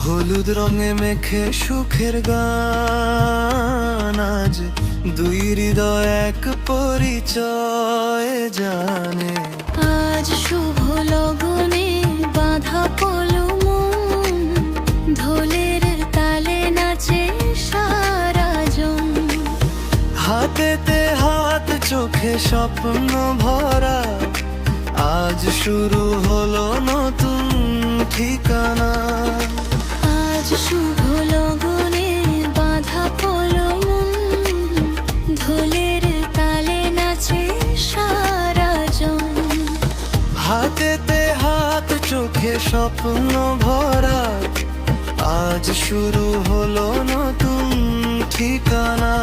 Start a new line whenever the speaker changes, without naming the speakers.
হলুদ রঙে মেখে সুখের গান, আজ দুই হৃদয় এক পরিচয় জানে।
আজ শুভ লগনে বাঁধা পলো মন, ঢোলের তালে নাচে সারাজন।
হাতেতে হাত চোখে স্বপ্ন ভরা, আজ শুরু হলো নতুন ঠিকানা।
আজ শুভ লগনে বাঁধা পলো মন, ঢোলের তালে নাচে সারাজন।
হাতেতে হাত চোখে স্বপ্ন ভরা, আজ শুরু হলো নতুন ঠিকানা।